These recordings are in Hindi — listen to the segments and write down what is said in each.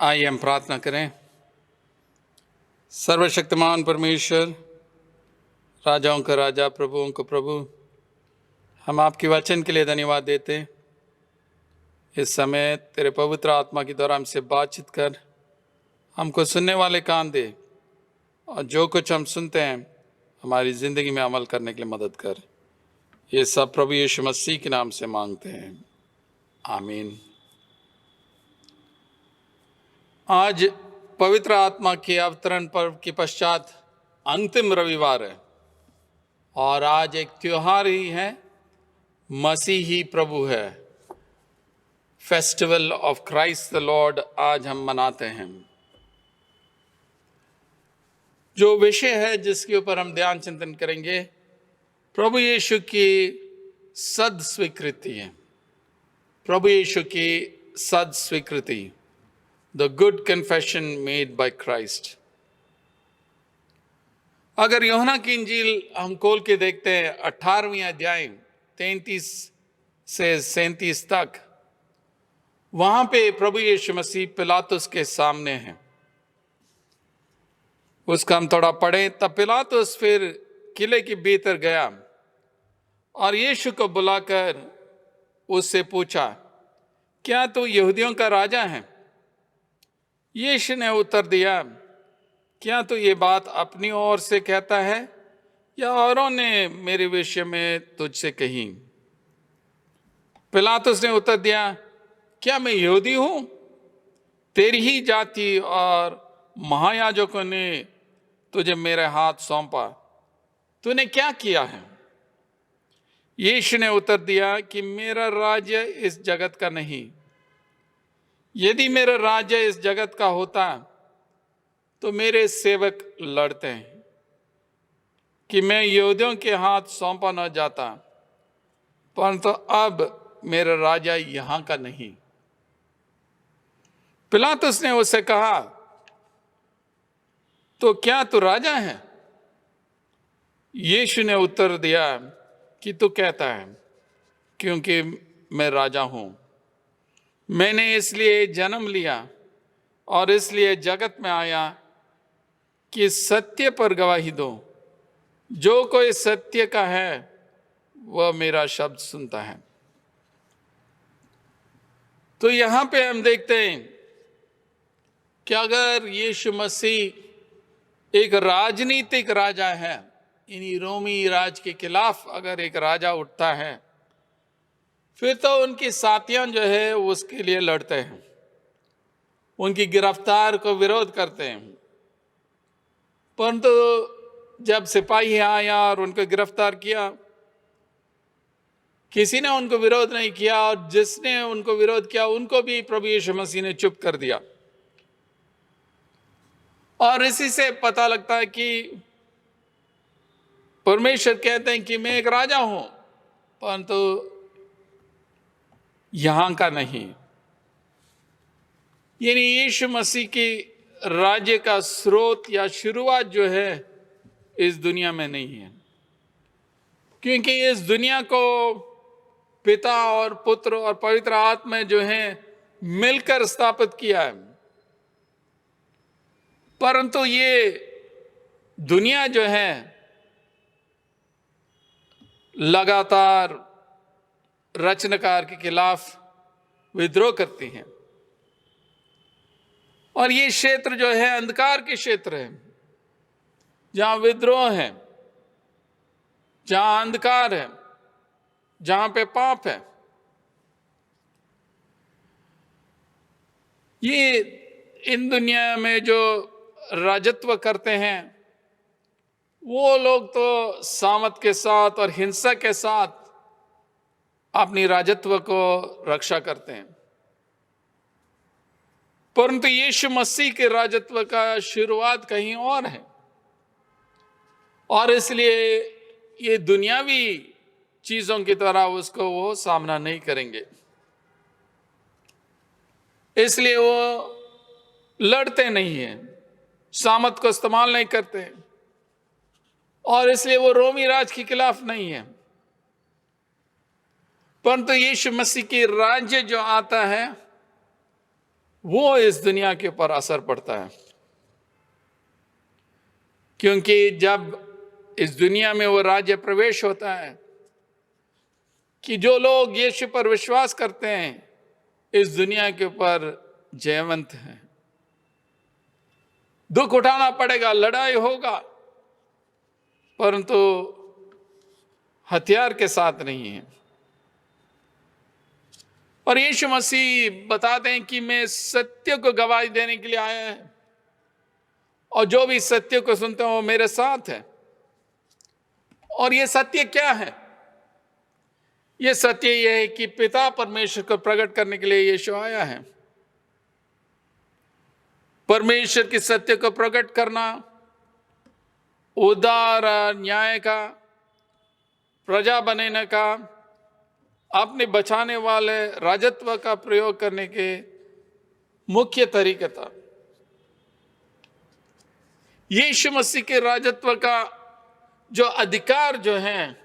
आइए हम प्रार्थना करें। सर्वशक्तिमान परमेश्वर, राजाओं का राजा, प्रभुओं का प्रभु, हम आपके वचन के लिए धन्यवाद देते हैं। इस समय तेरे पवित्र आत्मा के द्वारा हमसे बातचीत कर, हमको सुनने वाले कान दे, और जो कुछ हम सुनते हैं हमारी ज़िंदगी में अमल करने के लिए मदद कर। ये सब प्रभु यीशु मसीह के नाम से मांगते हैं, आमीन। आज पवित्र आत्मा के अवतरण पर्व के पश्चात अंतिम रविवार है, और आज एक त्योहार ही है, मसीही प्रभु है। Festival of Christ the Lord आज हम मनाते हैं। जो विषय है जिसके ऊपर हम ध्यान चिंतन करेंगे, प्रभु यीशु की सद स्वीकृति है। प्रभु यीशु की सद स्वीकृति, the good confession made by Christ. अगर यूहन्ना की इंजील हम खोल के देखते हैं 18वीं अध्याय 33 से 37 तक, वहां पे प्रभु यीशु मसीह पिलातुस के सामने हैं। उसका हम थोड़ा पढ़ें। तब पिलातुस फिर किले के भीतर गया और यीशु को बुलाकर उससे पूछा, क्या तू यहूदियों का राजा है? यीशु ने उत्तर दिया, क्या तू ये बात अपनी ओर से कहता है या औरों ने मेरे विषय में तुझसे कही? पिलातुस ने उत्तर दिया, क्या मैं यहूदी हूं? तेरी ही जाति और महायाजकों ने तुझे मेरे हाथ सौंपा। तूने क्या किया है? यीशु ने उत्तर दिया कि मेरा राज्य इस जगत का नहीं। यदि मेरा राज्य इस जगत का होता तो मेरे सेवक लड़ते हैं कि मैं यहूदियों के हाथ सौंपा न जाता, परंतु अब मेरा राजा यहां का नहीं। पिलातुस ने उससे कहा, तो क्या तू राजा है? यीशु ने उत्तर दिया कि तू कहता है, क्योंकि मैं राजा हूं। मैंने इसलिए जन्म लिया और इसलिए जगत में आया कि सत्य पर गवाही दो। जो कोई सत्य का है वह मेरा शब्द सुनता है। तो यहां पे हम देखते हैं कि अगर यीशु मसीह एक राजनीतिक राजा है, इन्हीं रोमी राज के खिलाफ अगर एक राजा उठता है, फिर तो उनकी साथियां जो है उसके लिए लड़ते हैं, उनकी गिरफ्तार को विरोध करते हैं। परंतु जब सिपाही आया और उनको गिरफ्तार किया, किसी ने उनको विरोध नहीं किया, और जिसने उनको विरोध किया उनको भी प्रभु यीशु मसीह ने चुप कर दिया। और इसी से पता लगता है कि परमेश्वर कहते हैं कि मैं एक राजा हूं, परंतु यहां का नहीं। यानी यीशु मसीह की राज्य का स्रोत या शुरुआत जो है इस दुनिया में नहीं है, क्योंकि इस दुनिया को पिता और पुत्र और पवित्र आत्मा जो है मिलकर स्थापित किया है। परंतु ये दुनिया जो है लगातार रचनाकार के खिलाफ विद्रोह करती है, और ये क्षेत्र जो है अंधकार के क्षेत्र है, जहां विद्रोह है, जहां अंधकार है, जहां पे पाप है। ये इन दुनिया में जो राजत्व करते हैं वो लोग तो सामत के साथ और हिंसा के साथ अपनी राजत्व को रक्षा करते हैं, परंतु यीशु मसीह के राजत्व का शुरुआत कहीं और है, और इसलिए ये दुनियावी चीजों की तरह उसको वो सामना नहीं करेंगे। इसलिए वो लड़ते नहीं हैं, सामत को इस्तेमाल नहीं करते, और इसलिए वो रोमी राज के खिलाफ नहीं है। परंतु यीशु मसीह की राज्य जो आता है वो इस दुनिया के ऊपर असर पड़ता है। क्योंकि जब इस दुनिया में वो राज्य प्रवेश होता है कि जो लोग यीशु पर विश्वास करते हैं इस दुनिया के ऊपर जयवंत हैं। दुख उठाना पड़ेगा, लड़ाई होगा, परंतु हथियार के साथ नहीं है। और यीशु मसीह बताते हैं कि मैं सत्य को गवाही देने के लिए आया है और जो भी सत्य को सुनते हैं वो मेरे साथ है। और ये सत्य क्या है? ये सत्य यह है कि पिता परमेश्वर को प्रकट करने के लिए यीशु आया है। परमेश्वर की सत्य को प्रकट करना, उदार न्याय का, प्रजा बनाने का, अपने बचाने वाले राजत्व का प्रयोग करने के मुख्य तरीका था। यीशु मसीह के राजत्व का जो अधिकार जो है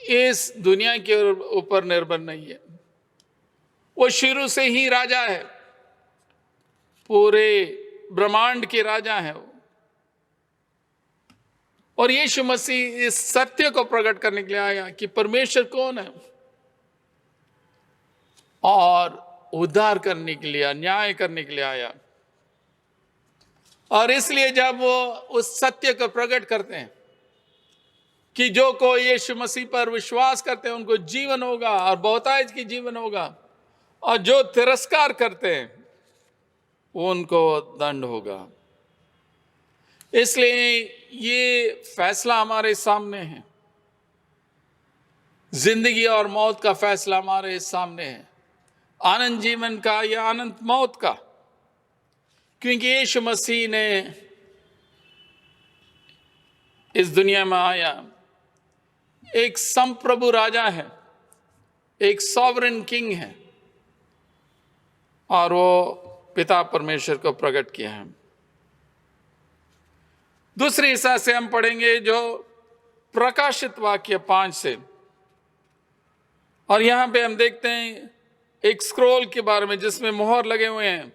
इस दुनिया के ऊपर निर्भर नहीं है। वो शुरू से ही राजा है, पूरे ब्रह्मांड के राजा है वो। और यीशु मसीह इस सत्य को प्रकट करने के लिए आया कि परमेश्वर कौन है और उद्धार करने के लिए, न्याय करने के लिए आया। और इसलिए जब वो उस सत्य को प्रकट करते हैं कि जो कोई यीशु मसीह पर विश्वास करते हैं उनको जीवन होगा और बहुतायत की जीवन होगा, और जो तिरस्कार करते हैं उनको दंड होगा। इसलिए ये फैसला हमारे सामने है, जिंदगी और मौत का फैसला हमारे सामने है, आनंद जीवन का या अनंत मौत का। क्योंकि यीशु मसीह ने इस दुनिया में आया, एक संप्रभु राजा है, एक सॉवरेन किंग है, और वो पिता परमेश्वर को प्रकट किया है। दूसरे हिस्सा से हम पढ़ेंगे जो प्रकाशित वाक्य 5 से, और यहां पे हम देखते हैं एक स्क्रॉल के बारे में जिसमें मोहर लगे हुए हैं,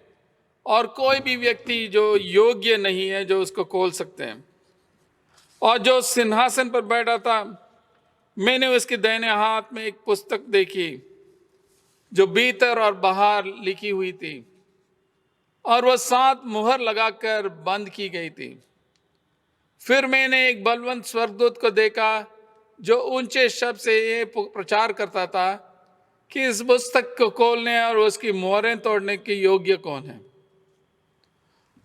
और कोई भी व्यक्ति जो योग्य नहीं है जो उसको खोल सकते हैं। और जो सिंहासन पर बैठा था, मैंने उसके दाहिने हाथ में एक पुस्तक देखी जो भीतर और बाहर लिखी हुई थी, और वह 7 मुहर लगाकर बंद की गई थी। फिर मैंने एक बलवंत स्वर्गदूत को देखा जो ऊंचे शब्द से ये प्रचार करता था कि इस पुस्तक को खोलने और उसकी मोहरें तोड़ने के योग्य कौन है।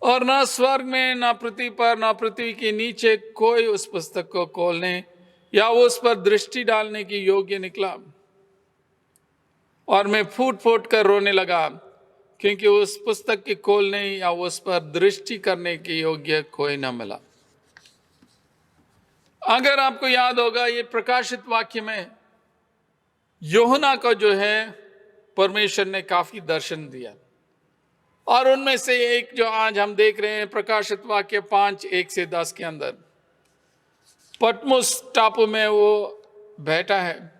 और न स्वर्ग में, न पृथ्वी पर, न पृथ्वी के नीचे कोई उस पुस्तक को खोलने या उस पर दृष्टि डालने की योग्य निकला। और मैं फूट फूट कर रोने लगा, क्योंकि उस पुस्तक के खोलने या उस पर दृष्टि करने के योग्य कोई न मिला। अगर आपको याद होगा, ये प्रकाशित वाक्य में यूहन्ना को जो है परमेश्वर ने काफी दर्शन दिया, और उनमें से एक जो आज हम देख रहे हैं प्रकाशित वाक्य 5:1-10 के अंदर, पटमुस टापू में वो बैठा है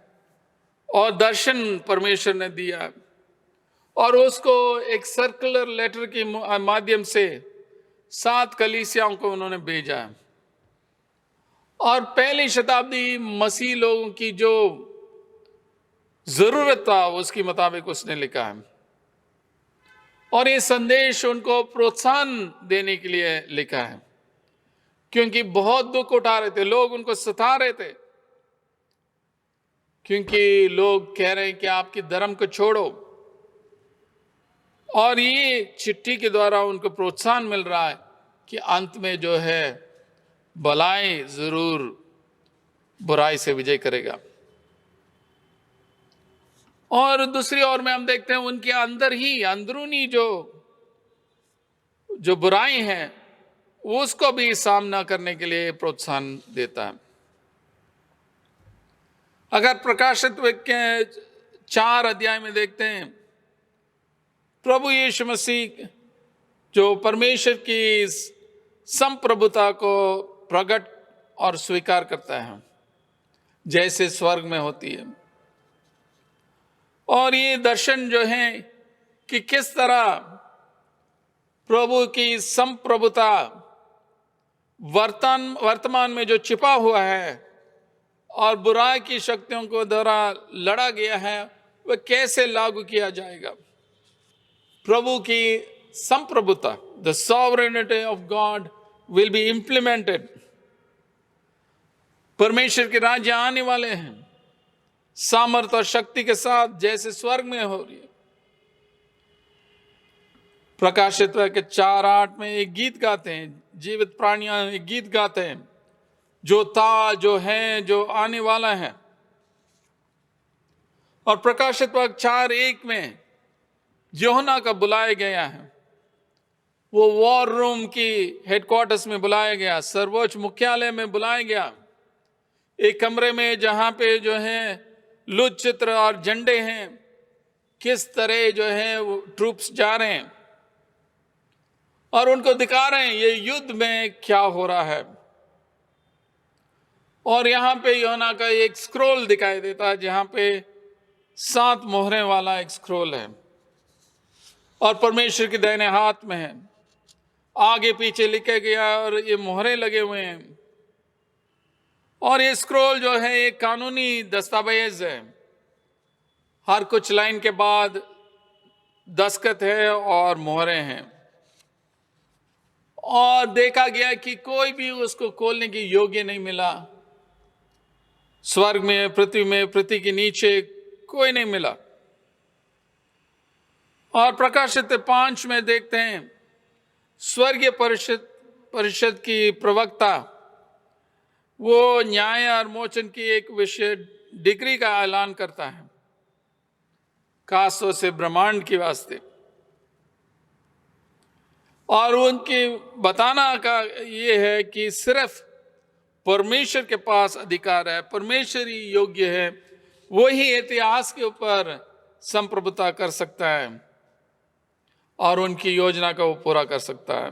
और दर्शन परमेश्वर ने दिया, और उसको एक सर्कुलर लेटर के माध्यम से 7 कलीसियाओं को उन्होंने भेजा है। और पहली शताब्दी मसीह लोगों की जो जरूरत था उसके मुताबिक उसने लिखा है, और ये संदेश उनको प्रोत्साहन देने के लिए लिखा है, क्योंकि बहुत दुख उठा रहे थे, लोग उनको सता रहे थे, क्योंकि लोग कह रहे हैं कि आपके धर्म को छोड़ो। और ये चिट्ठी के द्वारा उनको प्रोत्साहन मिल रहा है कि अंत में जो है भलाई जरूर बुराई से विजय करेगा। और दूसरी ओर में हम देखते हैं उनके अंदर ही अंदरूनी जो बुराई है उसको भी सामना करने के लिए प्रोत्साहन देता है। अगर प्रकाशित के 4 अध्याय में देखते हैं, प्रभु यीशु मसीह जो परमेश्वर की संप्रभुता को प्रकट और स्वीकार करता है जैसे स्वर्ग में होती है। और ये दर्शन जो है कि किस तरह प्रभु की संप्रभुता वर्तमान में जो छिपा हुआ है और बुराई की शक्तियों को द्वारा लड़ा गया है, वह कैसे लागू किया जाएगा। प्रभु की संप्रभुता, the sovereignty of God will be implemented. परमेश्वर के राज्य आने वाले हैं सामर्थ और शक्ति के साथ, जैसे स्वर्ग में हो रही है। प्रकाशित वाक्य 4:8 में एक गीत गाते हैं, जीवित प्राणियां एक गीत गाते हैं, जो था, जो है, जो आने वाला है। और प्रकाशित वाक्य 4:1 में यूहन्ना का बुलाया गया है, वो वॉर रूम की हेडक्वार्टर्स में बुलाया गया, सर्वोच्च मुख्यालय में बुलाया गया, एक कमरे में जहां पे जो है लुच्च चित्र और झंडे हैं, किस तरह जो है वो ट्रूप्स जा रहे हैं और उनको दिखा रहे हैं ये युद्ध में क्या हो रहा है। और यहां पे यूहन्ना का एक स्क्रोल दिखाई देता है, जहां पे 7 मोहरें वाला एक स्क्रोल है और परमेश्वर के दाहिने हाथ में है, आगे पीछे लिखा गया और ये मोहरें लगे हुए हैं। और ये स्क्रोल जो है एक कानूनी दस्तावेज है, हर कुछ लाइन के बाद दस्तखत है और मोहरें हैं। और देखा गया कि कोई भी उसको खोलने की योग्य नहीं मिला, स्वर्ग में, पृथ्वी के नीचे कोई नहीं मिला। और प्रकाशित 5 में देखते हैं स्वर्गीय परिषद की प्रवक्ता वो न्याय और मोचन की एक विषय डिग्री का ऐलान करता है, खासतौर से ब्रह्मांड के वास्ते। और उनकी बताना का ये है कि सिर्फ परमेश्वर के पास अधिकार है, परमेश्वर ही योग्य है, वही इतिहास के ऊपर संप्रभुता कर सकता है और उनकी योजना का वो पूरा कर सकता है।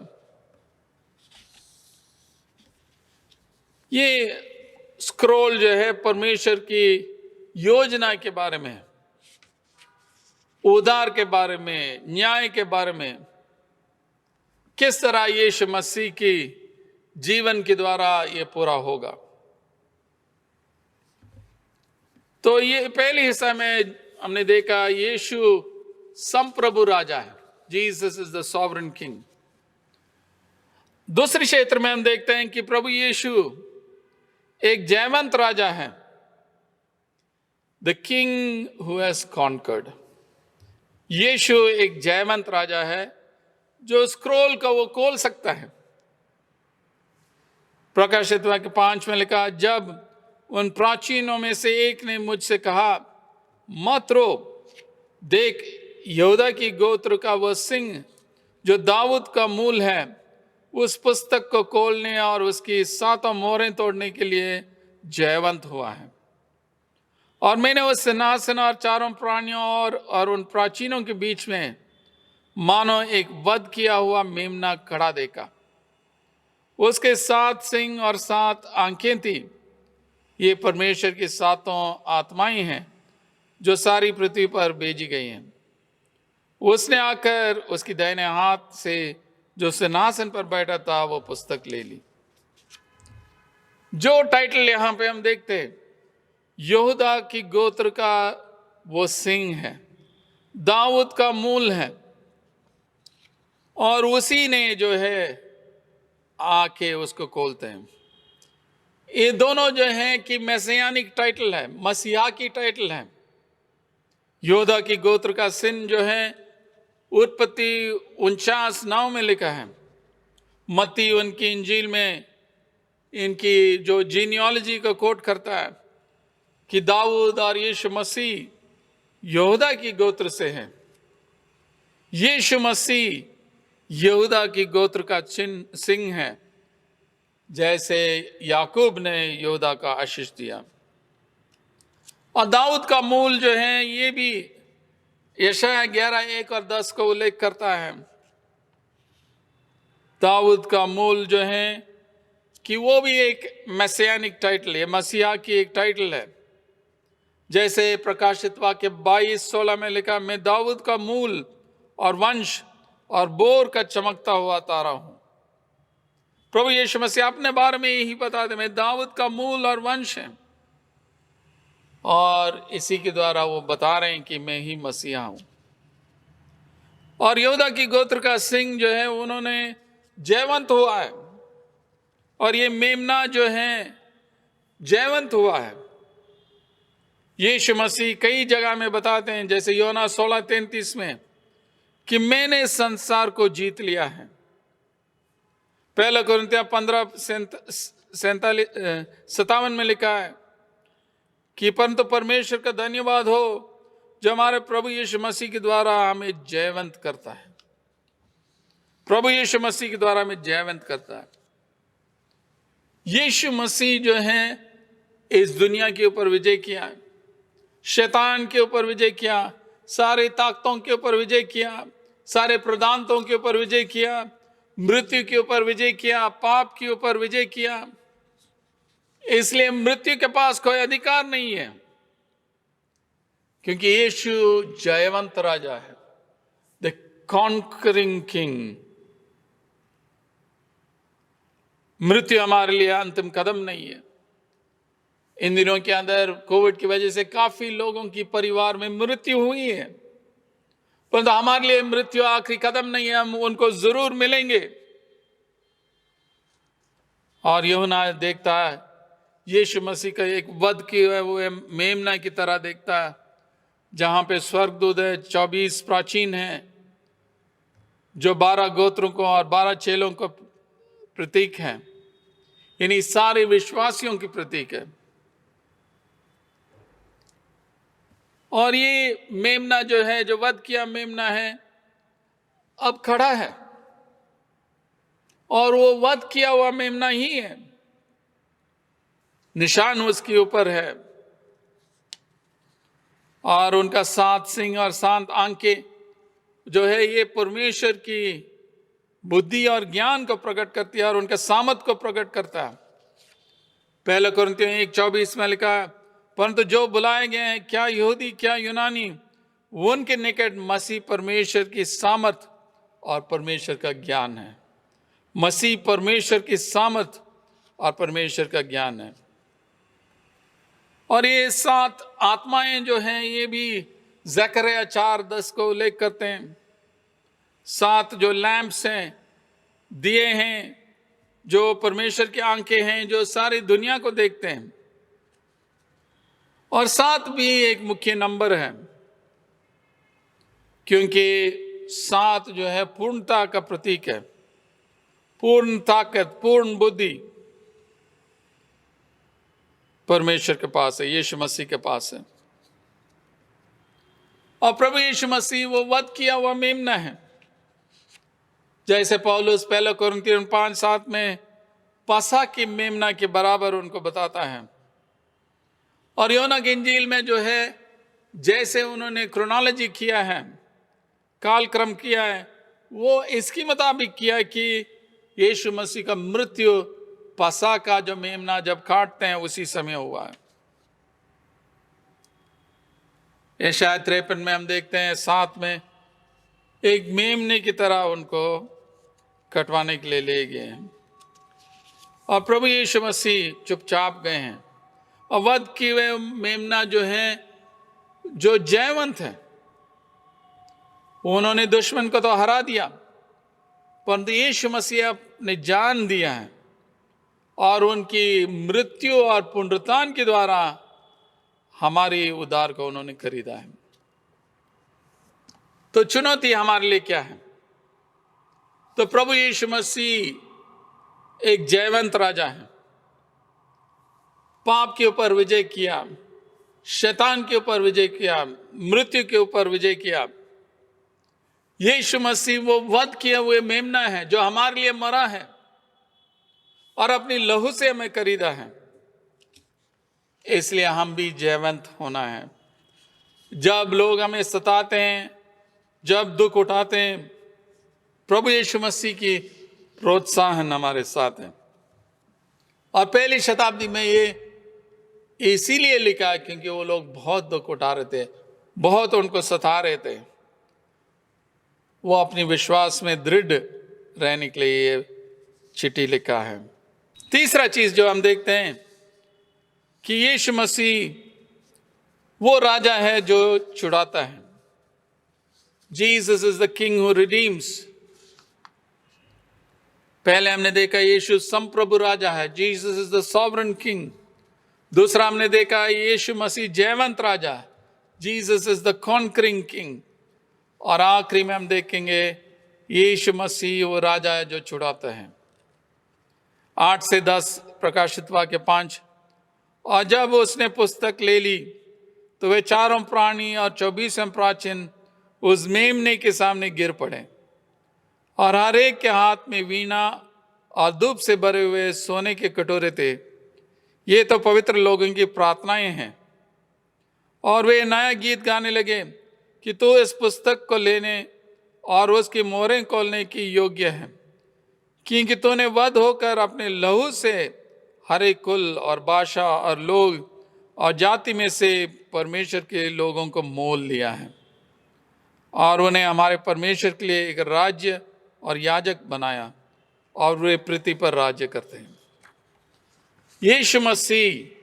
ये स्क्रोल जो है परमेश्वर की योजना के बारे में, उद्धार के बारे में, न्याय के बारे में, किस तरह यीशु मसीह की जीवन के द्वारा ये पूरा होगा। तो ये पहले हिस्सा में हमने देखा यीशु संप्रभु राजा है, Jesus is the sovereign king. दूसरे क्षेत्र में हम देखते हैं कि प्रभु यीशु एक जयवंत राजा है, the king who has conquered. Yeshu एक जयवंत राजा है जो स्क्रोल का वो खोल सकता है। प्रकाशित वाक्य 5 में लिखा, जब उन प्राचीनों में से एक ने मुझसे कहा, मत रो, देख यहूदा की गोत्र का वह सिंह जो दाऊद का मूल है, उस पुस्तक को खोलने और उसकी 7 मोहरें तोड़ने के लिए जयवंत हुआ है। और मैंने उस सिंहासन और 4 प्राणियों और उन प्राचीनों के बीच में मानो एक वध किया हुआ मेमना खड़ा देखा। उसके 7 सिंह और 7 आंखें थी। ये परमेश्वर की 7 आत्माएं हैं जो सारी पृथ्वी पर भेजी गई हैं। उसने आकर उसकी दाहिने हाथ से जो सिंहासन पर बैठा था वो पुस्तक ले ली। जो टाइटल यहां पे हम देखते हैं, यहूदा की गोत्र का वो सिंह है, दाऊद का मूल है, और उसी ने जो है आके उसको खोलते हैं। ये दोनों जो है कि मैसियानिक टाइटल है, मसीहा की टाइटल है। यहूदा की गोत्र का सिंह जो है उत्पत्ति 49:9 में लिखा है। मत्ती उनकी इंजील में इनकी जो जीनियोलॉजी को कोट करता है कि दाऊद और यीशु मसीह यहूदा की गोत्र से है। यीशु मसीह यहूदा की गोत्र का सिंह है, जैसे याकूब ने यहूदा का आशीष दिया। और दाऊद का मूल जो है ये भी यशायाह 11:1 और 10 को उल्लेख करता है। दाऊद का मूल जो है कि वो भी एक मैसियानिक टाइटल है, मसीहा की एक टाइटल है। जैसे प्रकाशित वाक्य 22:16 में लिखा, मैं दाऊद का मूल और वंश और बोर का चमकता हुआ तारा हूं। प्रभु यीशु मसीह अपने बारे में यही बताते, मैं दाऊद का मूल और वंश है, और इसी के द्वारा वो बता रहे हैं कि मैं ही मसीहा हूं। और यहूदा की गोत्र का सिंह जो है उन्होंने जयवंत हुआ है, और ये मेमना जो है जयवंत हुआ है। यीशु मसीह कई जगह में बताते हैं, जैसे योना 16:33 में, कि मैंने संसार को जीत लिया है। 1 कुरिन्थियों 15:57 में लिखा है कि परंतु परमेश्वर का धन्यवाद हो जो हमारे प्रभु यीशु मसीह के द्वारा हमें जयवंत करता है। प्रभु यीशु मसीह के द्वारा हमें जयवंत करता है। यीशु मसीह जो है इस दुनिया के ऊपर विजय किया है, शैतान के ऊपर विजय किया, सारे ताकतों के ऊपर विजय किया, सारे प्रधानतों के ऊपर विजय किया, मृत्यु के ऊपर विजय किया, पाप के ऊपर विजय किया। इसलिए मृत्यु के पास कोई अधिकार नहीं है, क्योंकि यीशु जयवंत राजा है, द कॉन्करिंग किंग। मृत्यु हमारे लिए अंतिम कदम नहीं है। इन दिनों के अंदर कोविड की वजह से काफी लोगों की परिवार में मृत्यु हुई है, परंतु हमारे लिए मृत्यु आखिरी कदम नहीं है, हम उनको जरूर मिलेंगे। और यूहन्ना देखता है यीशु मसीह का एक वध किया है, वो मेमना की तरह देखता है, जहां पे स्वर्गदूत है, 24 प्राचीन हैं, जो 12 गोत्रों को और 12 चेलों को प्रतीक है, यानी सारे विश्वासियों की प्रतीक है। और ये मेमना जो है, जो वध किया मेमना है, अब खड़ा है, और वो वध किया हुआ मेमना ही है, निशान उसके ऊपर है, और उनका 7 सिंह और 7 आंखें जो है, ये परमेश्वर की बुद्धि और ज्ञान को प्रकट करती है और उनके सामर्थ को प्रकट करता है। 1 कुरिन्थियों 1:24 में लिखा है, परंतु जो बुलाए गए हैं, क्या यहूदी क्या यूनानी, उनके निकट मसीह परमेश्वर की सामर्थ और परमेश्वर का ज्ञान है। मसीह परमेश्वर की सामर्थ और परमेश्वर का ज्ञान है। और ये 7 आत्माएं जो हैं, ये भी ज़करिया 4:10 को उल्लेख करते हैं। 7 जो लैंप्स हैं, दिए हैं, जो परमेश्वर की आंखें हैं, जो सारी दुनिया को देखते हैं। और 7 भी एक मुख्य नंबर है, क्योंकि 7 जो है पूर्णता का प्रतीक है। पूर्ण ताकत, पूर्ण बुद्धि परमेश्वर के पास है, यीशु मसीह के पास है। और प्रभु यीशु मसीह वो वध किया हुआ मेमना है, जैसे पौलुस 1 कुरिन्थियों 5:7 में पसह की मेमना के बराबर उनको बताता है। और यूहन्ना की इंजील में जो है, जैसे उन्होंने क्रोनोलॉजी किया है, कालक्रम किया है, वो इसके मुताबिक किया कि यीशु मसीह का मृत्यु पसह का जो मेमना जब काटते हैं उसी समय हुआ है। यशायाह 53 में हम देखते हैं 7 में एक मेमने की तरह उनको कटवाने के लिए ले गए हैं, और प्रभु यीशु मसीह चुपचाप गए हैं। और वध किए हुए मेमना जो है, जो जयवंत है, उन्होंने दुश्मन को तो हरा दिया, परंतु यीशु मसीह ने जान दिया है, और उनकी मृत्यु और पुनरुत्थान के द्वारा हमारे उद्धार को उन्होंने खरीदा है। तो चुनौती हमारे लिए क्या है? तो प्रभु यीशु मसीह एक जयवंत राजा है। पाप के ऊपर विजय किया, शैतान के ऊपर विजय किया, मृत्यु के ऊपर विजय किया। यीशु मसीह वो वध किए हुए मेमना है जो हमारे लिए मरा है और अपनी लहू से हमें खरीदा है। इसलिए हम भी जयवंत होना है। जब लोग हमें सताते हैं, जब दुख उठाते हैं, प्रभु यीशु मसीह की प्रोत्साहन हमारे साथ है। और पहली शताब्दी में ये इसीलिए लिखा है क्योंकि वो लोग बहुत दुख उठा रहे थे, बहुत उनको सता रहे थे। वो अपनी विश्वास में दृढ़ रहने के लिए ये चिट्ठी लिखा है। तीसरा चीज जो हम देखते हैं कि यीशु मसीह वो राजा है जो छुड़ाता है। Jesus is the king who redeems. पहले हमने देखा यीशु संप्रभु राजा है, Jesus is the sovereign king. दूसरा हमने देखा यीशु मसीह जयवंत राजा है, Jesus is the conquering king. और आखिरी में हम देखेंगे यीशु मसीह वो राजा है जो छुड़ाता है। 8 से 10 प्रकाशित वाक्य 5। और जब उसने पुस्तक ले ली तो वे चारों प्राणी और 24वें प्राचीन उस मेमने के सामने गिर पड़े, और हर एक के हाथ में वीणा और धूप से भरे हुए सोने के कटोरे थे। ये तो पवित्र लोगों की प्रार्थनाएं हैं। और वे नया गीत गाने लगे कि तू इस पुस्तक को लेने और उसकी मोहरें खोलने की योग्य है, क्योंकि तूने वध होकर अपने लहू से हर एक कुल और भाषा और लोग और जाति में से परमेश्वर के लोगों को मोल लिया है, और उन्हें हमारे परमेश्वर के लिए एक राज्य और याजक बनाया, और वे पृथ्वी पर राज्य करते हैं। यीशु मसीह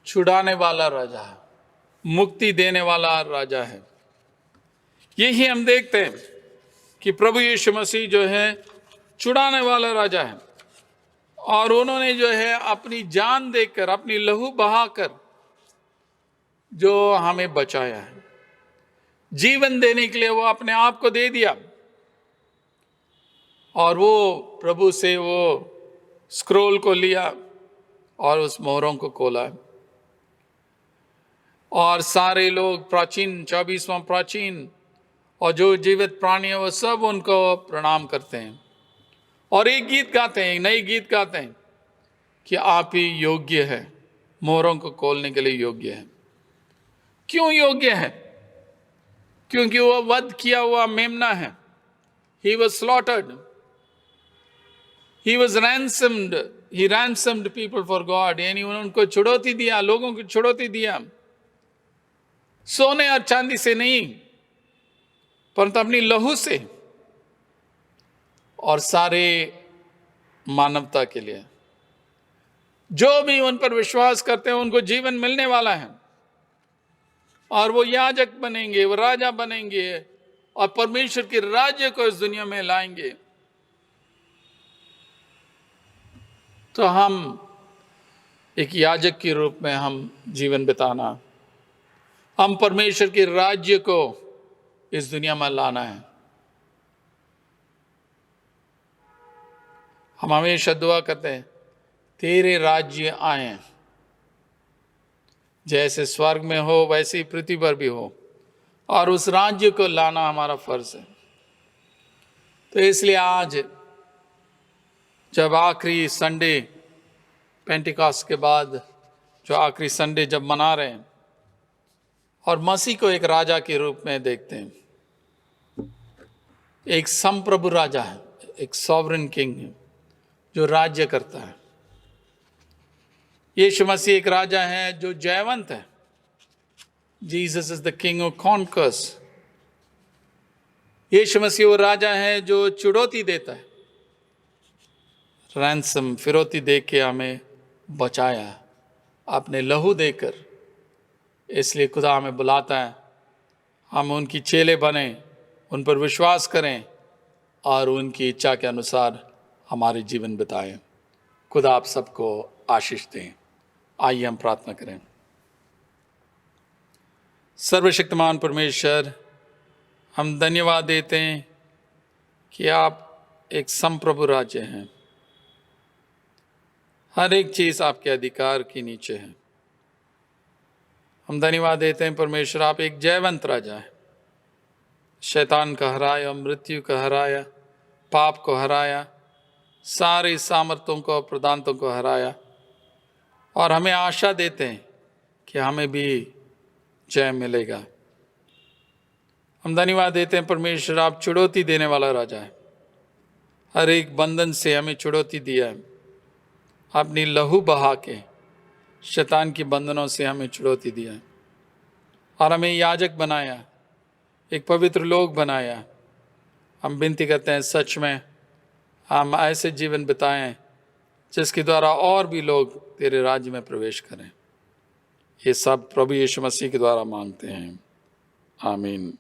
छुड़ाने वाला राजा है, मुक्ति देने वाला राजा है। यही हम देखते हैं कि प्रभु यीशु मसीह जो है छुड़ाने वाला राजा है, और उन्होंने जो है अपनी जान देकर, अपनी लहू बहाकर जो हमें बचाया है। जीवन देने के लिए वो अपने आप को दे दिया, और वो प्रभु से वो स्क्रोल को लिया और उस मोहरों को खोला, और सारे लोग प्राचीन 24वां प्राचीन और जो जीवित प्राणी है वो सब उनको प्रणाम करते हैं, और एक गीत गाते हैं, एक नई गीत गाते हैं कि आप ही योग्य है, मोहरों को खोलने के लिए योग्य है। क्यों योग्य है? क्योंकि वह वध किया हुआ मेमना है। He was slaughtered. He was ransomed. He ransomed people for God. यानी उनको छुड़ौती दिया, लोगों को छुड़ौती दिया, सोने और चांदी से नहीं, परंतु अपनी लहू से, और सारे मानवता के लिए। जो भी उन पर विश्वास करते हैं उनको जीवन मिलने वाला है, और वो याजक बनेंगे, वो राजा बनेंगे, और परमेश्वर के राज्य को इस दुनिया में लाएंगे। तो हम एक याजक के रूप में हम जीवन बिताना, हम परमेश्वर के राज्य को इस दुनिया में लाना है। हम हमेशा दुआ करते हैं, तेरे राज्य आए, जैसे स्वर्ग में हो वैसे ही पृथ्वी पर भी हो, और उस राज्य को लाना हमारा फर्ज है। तो इसलिए आज जब आखिरी संडे, पेंटिकॉस्ट के बाद जो आखिरी संडे जब मना रहे हैं, और मसीह को एक राजा के रूप में देखते हैं, एक संप्रभु राजा है, एक सॉवरन किंग है जो राज्य करता है। यीशु मसीह एक राजा है जो जयवंत है। Jesus is the king who conquers. Yeshu Masih वो राजा है जो चुड़ौती देता है, रैंसम, फिरौती दे के हमें बचाया अपने लहू देकर। इसलिए खुदा हमें बुलाता है, हम उनकी चेले बने, उन पर विश्वास करें, और उनकी इच्छा के अनुसार हमारे जीवन बिताएं। खुदा आप सबको आशीष दें। आइए हम प्रार्थना करें। सर्वशक्तिमान परमेश्वर, हम धन्यवाद देते हैं कि आप एक संप्रभु राज्य हैं। हर एक चीज़ आपके अधिकार के नीचे है। हम धन्यवाद देते हैं परमेश्वर, आप एक जयवंत राजा है। शैतान का हराया, मृत्यु का हराया, पाप को हराया, सारे सामर्थ्यों को, प्रदानतों को हराया, और हमें आशा देते हैं कि हमें भी जय मिलेगा। हम धन्यवाद देते हैं परमेश्वर, आप चुड़ौती देने वाला राजा है। हर एक बंधन से हमें चुड़ौती दिया है, अपनी लहू बहा के शैतान की बंधनों से हमें चुड़ौती दिया है, और हमें याजक बनाया, एक पवित्र लोग बनाया। हम विनती करते हैं सच में हम ऐसे जीवन बिताएं जिसके द्वारा और भी लोग तेरे राज्य में प्रवेश करें। ये सब प्रभु यीशु मसीह के द्वारा मांगते हैं, आमीन।